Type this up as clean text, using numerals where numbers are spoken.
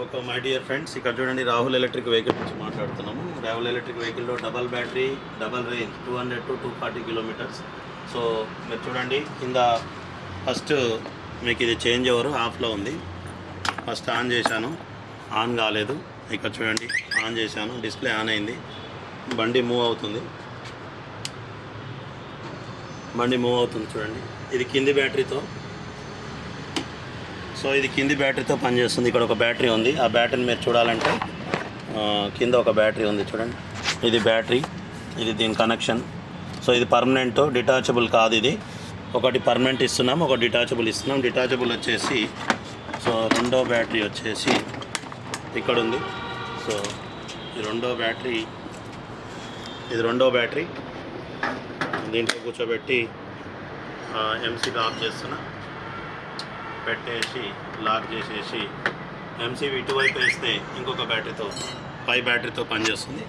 ఒక my dear friends, ఇక్కడ చూడండి రాహుల్ ఎలక్ట్రిక్ వెహికల్ నుంచి మాట్లాడుతున్నాము. రాహుల్ ఎలక్ట్రిక్ వెహికల్లో double battery, double range 200 to 240 kilometres. So మీరు చూడండి కింద ఫస్ట్ మీకు ఇది చేంజ్ ఓవర్ ఆఫ్లో ఉంది. ఫస్ట్ ఆన్ చేశాను, ఆన్ కాలేదు. ఇక్కడ చూడండి ఆన్ చేశాను, డిస్ప్లే ఆన్ అయింది. బండి మూవ్ అవుతుంది చూడండి. ఇది కింది బ్యాటరీతో, సో ఇది కింది బ్యాటరీతో పనిచేస్తుంది. ఇక్కడ ఒక బ్యాటరీ ఉంది. ఆ బ్యాటరీని మీరు చూడాలంటే కింద ఒక బ్యాటరీ ఉంది చూడండి. ఇది బ్యాటరీ, ఇది దీని కనెక్షన్. సో ఇది పర్మనెంట్, డిటాచబుల్ కాదు. ఇది ఒకటి పర్మనెంట్ ఇస్తున్నాం, ఒక డిటాచబుల్ ఇస్తున్నాం. డిటాచబుల్ వచ్చేసి సో రెండో బ్యాటరీ వచ్చేసి ఇక్కడ ఉంది. సో ఇది రెండో బ్యాటరీ దీంట్లో కూర్చోబెట్టి ఎంసీబీ ఆఫ్ చేస్తున్నా, పెట్టేసి లాక్ చేసేసి ఎంసీబీ ఇటువైపు వేస్తే ఇంకొక బ్యాటరీతో 5 బ్యాటరీతో పనిచేస్తుంది.